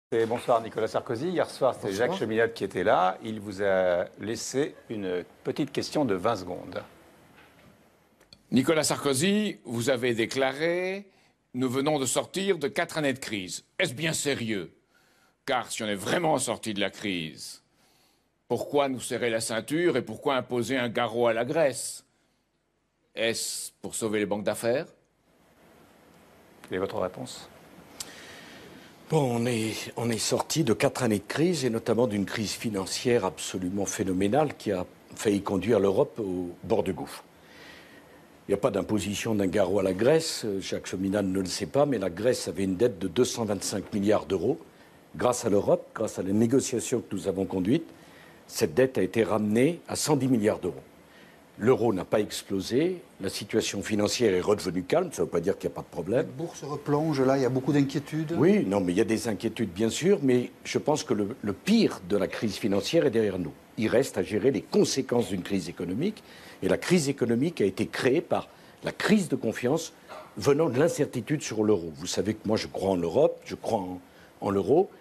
Bonsoir Nicolas Sarkozy. Hier soir, c'était Jacques Cheminade qui était là. Il vous a laissé une petite question de 20 secondes. Nicolas Sarkozy, vous avez déclaré « Nous venons de sortir de 4 années de crise ». Est-ce bien sérieux? Car si on est vraiment sorti de la crise, pourquoi nous serrer la ceinture et pourquoi imposer un garrot à la Grèce? Est-ce pour sauver les banques d'affaires? Quelle est votre réponse? Bon, on est sorti de 4 années de crise, et notamment d'une crise financière absolument phénoménale qui a failli conduire l'Europe au bord du gouffre. Il n'y a pas d'imposition d'un garrot à la Grèce, Jacques Cheminade ne le sait pas, mais la Grèce avait une dette de 225 milliards d'euros. Grâce à l'Europe, grâce à la négociation que nous avons conduite, cette dette a été ramenée à 110 milliards d'euros. L'euro n'a pas explosé, la situation financière est redevenue calme, ça ne veut pas dire qu'il n'y a pas de problème. La bourse replonge, là, il y a beaucoup d'inquiétudes. Oui, non, mais il y a des inquiétudes, bien sûr, mais je pense que le pire de la crise financière est derrière nous. Il reste à gérer les conséquences d'une crise économique, et la crise économique a été créée par la crise de confiance venant de l'incertitude sur l'euro. Vous savez que moi, je crois en l'Europe, je crois en l'euro.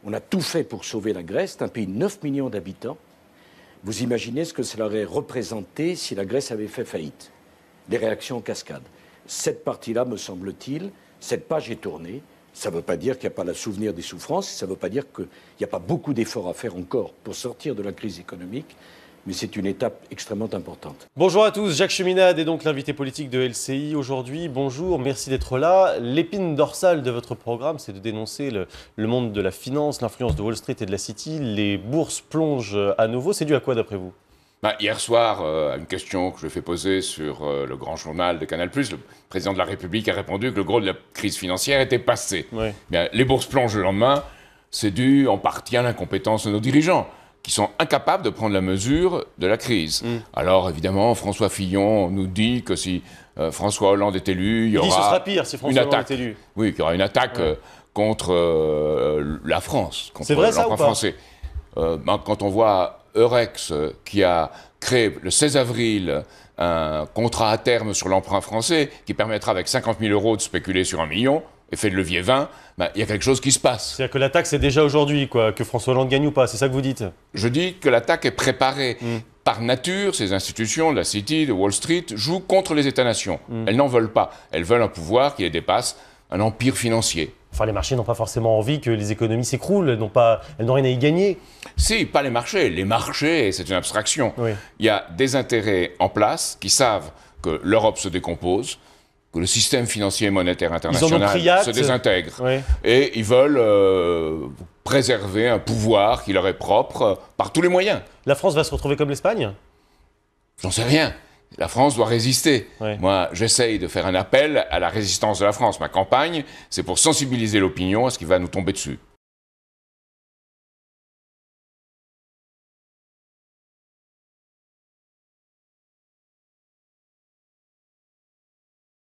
On a tout fait pour sauver la Grèce, c'est un pays de 9 millions d'habitants. Vous imaginez ce que cela aurait représenté si la Grèce avait fait faillite. Les réactions en cascade. Cette partie-là, me semble-t-il, cette page est tournée. Ça ne veut pas dire qu'il n'y a pas le souvenir des souffrances, ça ne veut pas dire qu'il n'y a pas beaucoup d'efforts à faire encore pour sortir de la crise économique, mais c'est une étape extrêmement importante. Bonjour à tous, Jacques Cheminade est donc l'invité politique de LCI aujourd'hui. Bonjour, merci d'être là. L'épine dorsale de votre programme, c'est de dénoncer le monde de la finance, l'influence de Wall Street et de la City. Les bourses plongent à nouveau. C'est dû à quoi d'après vous? Hier soir, à une question que je fais poser sur le grand journal de Canal+, le président de la République a répondu que le gros de la crise financière était passé. Oui. Bien, les bourses plongent le lendemain, c'est dû en partie à l'incompétence de nos dirigeants, qui sont incapables de prendre la mesure de la crise. Alors, évidemment, François Fillon nous dit que si François Hollande est élu, il y aura ce sera pire si François Hollande est élu. Oui, qu'il y aura une attaque contre la France, contre l'emprunt français. Quand on voit Eurex, qui a créé le 16 avril un contrat à terme sur l'emprunt français, qui permettra avec 50 000 euros de spéculer sur 1 million, effet de levier 20, il y a quelque chose qui se passe. C'est-à-dire que l'attaque, c'est déjà aujourd'hui, quoi, que François Hollande gagne ou pas, c'est ça que vous dites? Je dis que l'attaque est préparée. Par nature, ces institutions, de la City, de Wall Street, jouent contre les États-nations. Elles n'en veulent pas. Elles veulent un pouvoir qui les dépasse, un empire financier. Enfin, les marchés n'ont pas forcément envie que les économies s'écroulent, elles n'ont rien à y gagner. Si, pas les marchés. Les marchés, c'est une abstraction. Oui. Il y a des intérêts en place qui savent que l'Europe se décompose, que le système financier et monétaire international se désintègre. Oui. Et ils veulent préserver un pouvoir qui leur est propre par tous les moyens. La France va se retrouver comme l'Espagne? J'en sais rien. La France doit résister. Oui. Moi, j'essaye de faire un appel à la résistance de la France. Ma campagne, c'est pour sensibiliser l'opinion à ce qui va nous tomber dessus.